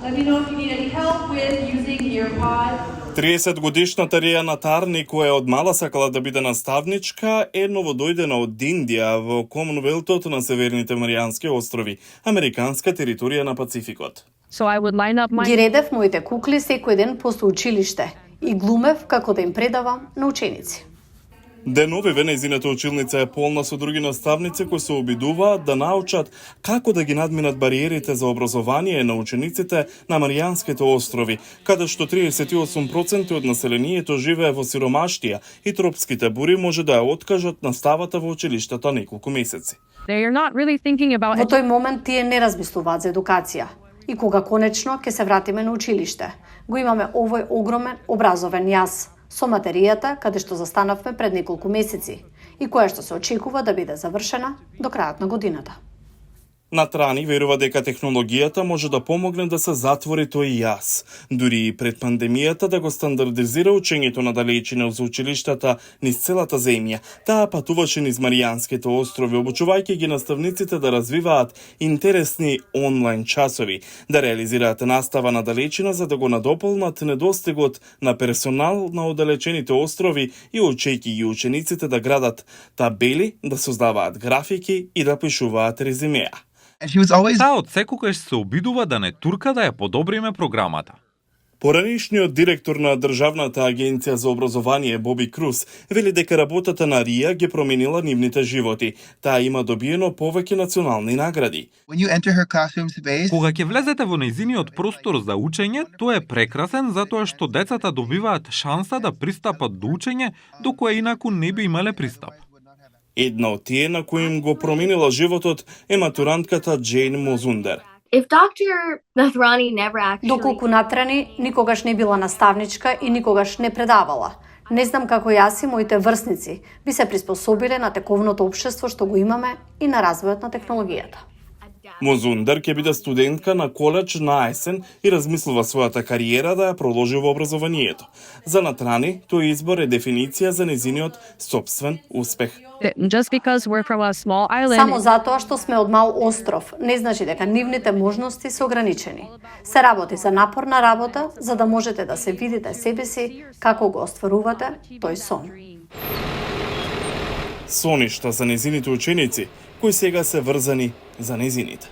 Let me know if you need any help with using EarPod. 30-годишната Ријана Тарни, која од мала сакала да биде наставничка, е новодојдена од Индија во Комонвелтот на Северните Маријански острови, американска територија на Пацификот. Ги редев моите кукли секој ден после училиште и глумев како да им предавам на ученици. Деновиве нејзината училница е полна со други наставници кои се обидуваат да научат како да ги надминат бариерите за образование на учениците на Маријанските острови, каде што 38% од населението живее во сиромаштија и тропските бури може да ја откажат наставата во училиштата неколку месеци. Во тој момент тие не размислуваат за едукација. И кога конечно ќе се вратиме на училиште, го имаме овој огромен образовен јаз со материјата каде што застанавме пред неколку месеци и која што се очекува да биде завршена до крајот на годината. Натрани верува дека технологијата може да помогне да се затвори тој јаз, дури и пред пандемијата да го стандардизира учењето на далечина за училиштата низ целата земја. Таа патуваше низ Маријанските острови, обучувајќи ги наставниците да развиваат интересни онлайн часови, да реализираат настава на далечина за да го надополнат недостигот на персонал на оддалечените острови и учејќи ги учениците да градат табели, да создаваат графики и да пишуваат резимеа. Таа од секогаш се обидува да не турка да ја подобриме програмата. Поранишниот директор на Државната агенција за образование Боби Круз вели дека работата на РИА ги променила нивните животи. Таа има добиено повеќе национални награди. Кога ќе влезете во нејзиниот простор за учење, тој е прекрасен затоа што децата добиваат шанса да пристапат до учење до кое инаку не би имале пристап. Една од тие на кои им го променила животот е матурантката Джейн Мозундер. Доколку Натрани никогаш не била наставничка и никогаш не предавала. Не знам како јас и моите врсници би се приспособиле на тековното општество што го имаме и на развојот на технологијата. Мозундер ќе биде студентка на коледж на есен и размислува својата кариера да ја продолжи во образованието. За Натрани, тој избор е дефиниција за незиниот собствен успех. Само затоа што сме од мал остров, не значи дека нивните можности се ограничени. Се работи за напорна работа, за да можете да се видите себе си како го остварувате тој сон. Соништа за незините ученици, кои сега се врзани за незините.